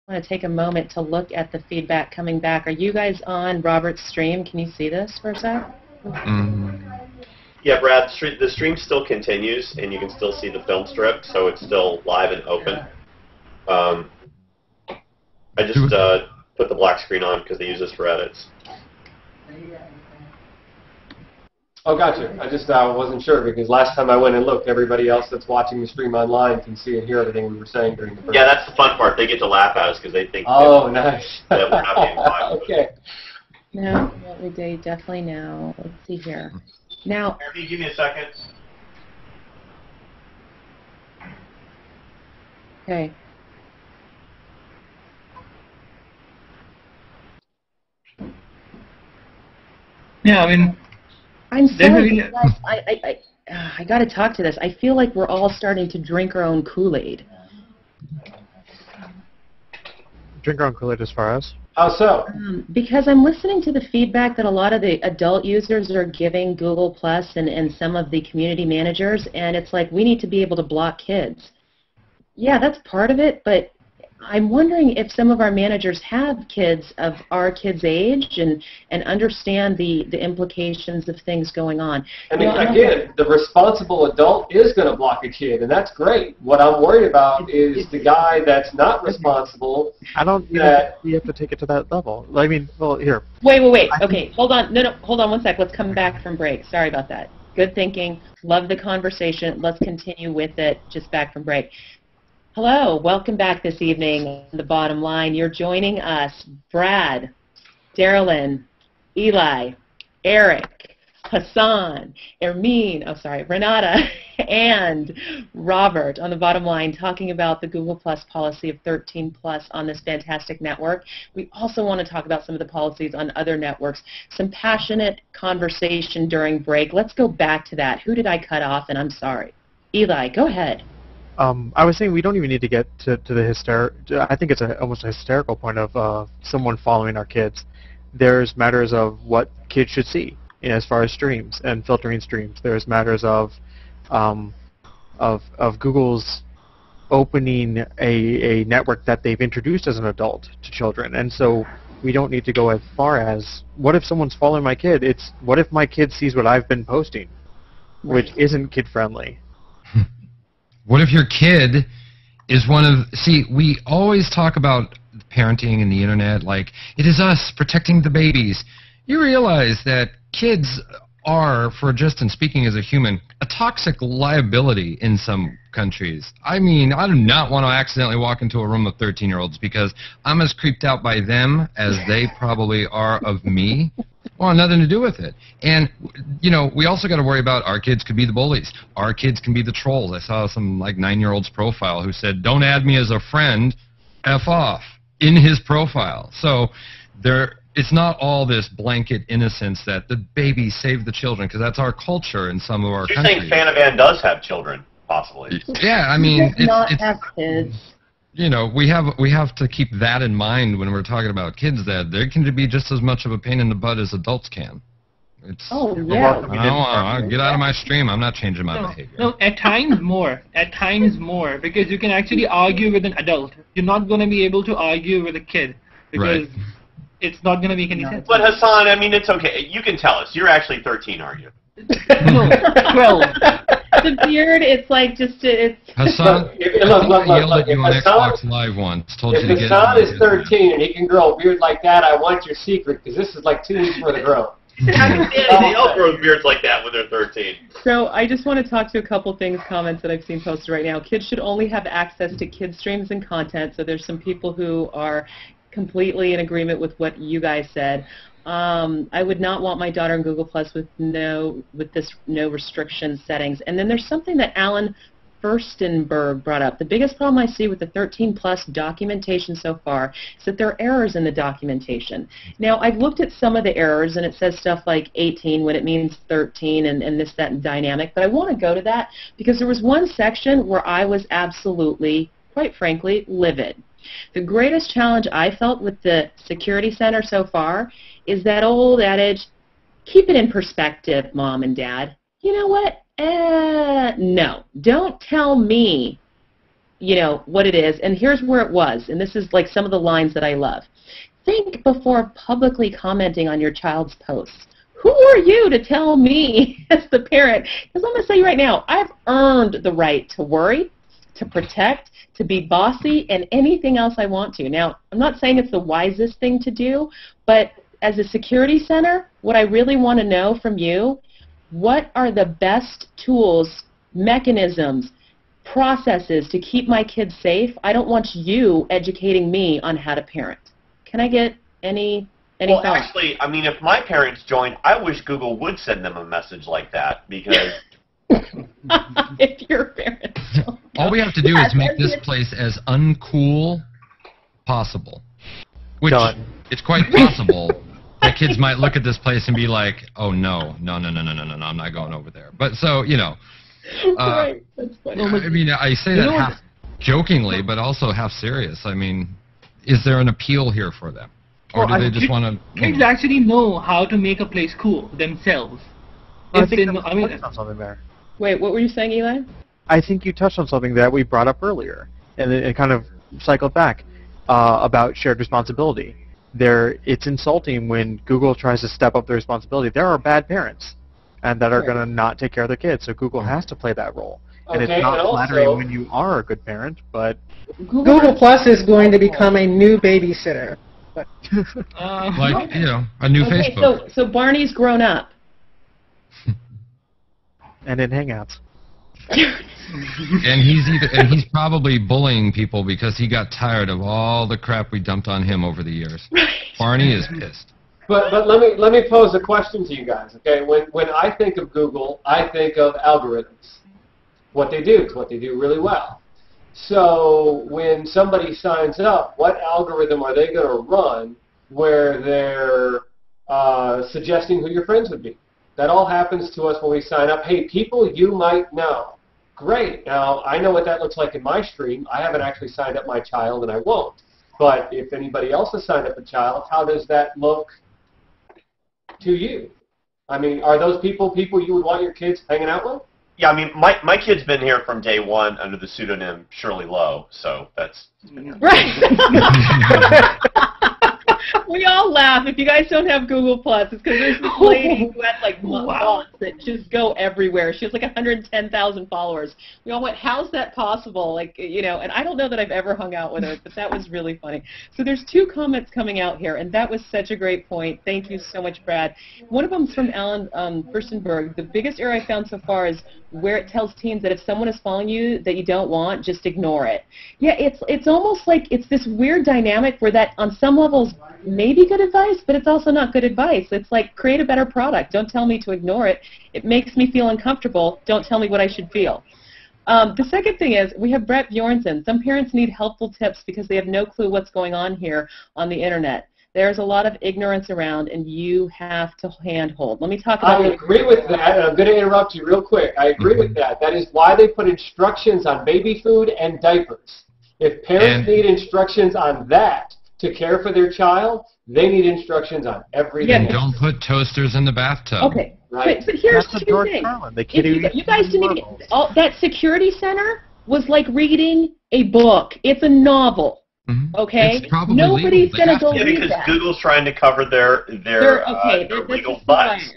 I want to take a moment to look at the feedback coming back. Are you guys on Robert's stream? Can you see this for a sec? Yeah, Brad, the stream still continues, and you can still see the film strip, so it's still live and open. I just put the black screen on because they use this for edits. Oh, gotcha. I just wasn't sure because last time I went and looked, everybody else that's watching the stream online can see and hear everything we were saying during the break. Yeah, that's the fun part. They get to laugh at us because they think nice. that we're not being quiet. Okay. No, we do definitely now. Let's see here. Now, Can you give me a second? okay. Yeah, I mean, I'm sorry, guys, I got to talk to this. I feel like we're all starting to drink our own Kool-Aid. Drink our own Kool-Aid as far as? How so? Because I'm listening to the feedback that a lot of the adult users are giving Google Plus and some of the community managers, and it's like we need to be able to block kids. Yeah, that's part of it, but I'm wondering if some of our managers have kids of our kids' age and understand the implications of things going on. I mean, again, the responsible adult is going to block a kid, and that's great. What I'm worried about is the guy that's not responsible. I don't think you have to take it to that level. I mean, well, here. Wait. Okay, hold on. No, hold on one sec. Let's come back from break. Sorry about that. Good thinking. Love the conversation. Let's continue with it just back from break. Hello, welcome back this evening. The Bottom Line, you're joining us, Brad, Darylyn, Eli, Eric, Hassan, Renata, and Robert on The Bottom Line talking about the Google Plus policy of 13 plus on this fantastic network. We also want to talk about some of the policies on other networks. Some passionate conversation during break. Let's go back to that. Who did I cut off? And I'm sorry. Eli, go ahead. I was saying we don't even need to get to the I think it's almost a hysterical point of someone following our kids. There's matters of what kids should see as far as streams and filtering streams. There's matters of Google's opening a network that they've introduced as an adult to children, and so we don't need to go as far as what if someone's following my kid? It's what if my kid sees what I've been posting, which isn't kid friendly. What if your kid is one of... See, we always talk about parenting and the internet like, it is us protecting the babies. You realize that kids are, for just in speaking as a human, a toxic liability in some countries. I mean, I do not want to accidentally walk into a room of 13-year-olds because I'm as creeped out by them as they probably are of me. Well, nothing to do with it. And, you know, we also got to worry about our kids could be the bullies. Our kids can be the trolls. I saw some, like, 9-year-old's profile who said, don't add me as a friend, F off, in his profile. So it's not all this blanket innocence that the baby saved the children, because that's our culture in some of our countries. You're saying Fanavan does have children, possibly. Yeah, I mean... He does not have kids. You know, we have to keep that in mind when we're talking about kids, that they can be just as much of a pain in the butt as adults can. Yeah. Get out of my stream. I'm not changing my behavior. No, at times more, because you can actually argue with an adult. You're not going to be able to argue with a kid because it's not going to make any sense. But Hassan, I mean, it's okay. You can tell us. You're actually 13, aren't you? No, 12. The beard, it's like it's... Hassan, I yelled at you on Xbox Live once. Told you to get it. If Hassan is 13 and he can grow a beard like that, I want your secret, because this is like 2 weeks for the grow. They all grow beards like that when they're 13. So I just want to talk to a couple things, comments that I've seen posted right now. Kids should only have access to kids streams and content, so there's some people who are completely in agreement with what you guys said. I would not want my daughter in Google Plus with no restriction settings. And then there's something that Alan Furstenberg brought up. The biggest problem I see with the 13 plus documentation so far is that there are errors in the documentation. Now, I've looked at some of the errors, and it says stuff like 18 when it means 13 and this, that, and dynamic. But I want to go to that because there was one section where I was absolutely, quite frankly, livid. The greatest challenge I felt with the Security Center so far is that old adage, keep it in perspective, Mom and Dad. You know what? No. Don't tell me what it is, and here's where it was, and this is like some of the lines that I love. Think before publicly commenting on your child's posts. Who are you to tell me as the parent? Because I'm going to tell you right now, I've earned the right to worry, to protect, to be bossy, and anything else I want to. Now, I'm not saying it's the wisest thing to do, but as a security center, what I really want to know from you, what are the best tools, mechanisms, processes to keep my kids safe? I don't want you educating me on how to parent. Can I get any well, thoughts? actually, I mean, if my parents joined, I wish Google would send them a message like that, because if your parents don't. All we have to do is make this place as uncool possible. Which, it's quite possible that kids might look at this place and be like, oh, no, I'm not going over there. But so, Right, that's funny. I mean, I say that half jokingly, but also half serious. I mean, is there an appeal here for them? Or do they just want to... Kids actually know how to make a place cool themselves. I think you touched on something there. Wait, what were you saying, Eli? I think you touched on something that we brought up earlier, and it kind of cycled back about shared responsibility. It's insulting when Google tries to step up their responsibility. There are bad parents, and that are going to not take care of their kids, so Google has to play that role. And it's not flattering when you are a good parent, but... Google Plus is going to become a new babysitter. like, a new Facebook. So Barney's grown up. And in Hangouts. And he's probably bullying people because he got tired of all the crap we dumped on him over the years. Barney is pissed. But let me pose a question to you guys. Okay, when I think of Google, I think of algorithms. What they do, what they do really well. So when somebody signs up, what algorithm are they going to run where they're suggesting who your friends would be? That all happens to us when we sign up. Hey, people you might know. Great. Now, I know what that looks like in my stream. I haven't actually signed up my child, and I won't. But if anybody else has signed up a child, how does that look to you? I mean, are those people you would want your kids hanging out with? Yeah, I mean, my kid's been here from day one under the pseudonym Shirley Lowe, so that's... Right. We all laugh. If you guys don't have Google Plus, it's because there's this lady who has like bots that just go everywhere. She has like 110,000 followers. We all went, how's that possible? Like, and I don't know that I've ever hung out with her, but that was really funny. So there's two comments coming out here, and that was such a great point. Thank you so much, Brad. One of them's from Alan Furstenberg. The biggest error I found so far is where it tells teens that if someone is following you that you don't want, just ignore it. Yeah, it's almost like it's this weird dynamic where that on some levels maybe good advice, but it's also not good advice. It's like, create a better product. Don't tell me to ignore it. It makes me feel uncomfortable. Don't tell me what I should feel. The second thing is, we have Brett Bjornson. Some parents need helpful tips because they have no clue what's going on here on the internet. There's a lot of ignorance around, and you have to handhold. Let me talk about I agree with that, and I'm going to interrupt you real quick. I agree with that. That is why they put instructions on baby food and diapers. If parents need instructions on that to care for their child, they need instructions on everything. And don't put toasters in the bathtub. Okay, right. But here's the thing. You guys didn't even, that security center was like reading a book. It's a novel. Okay, nobody's going to go read that. Because Google's trying to cover their legal butts.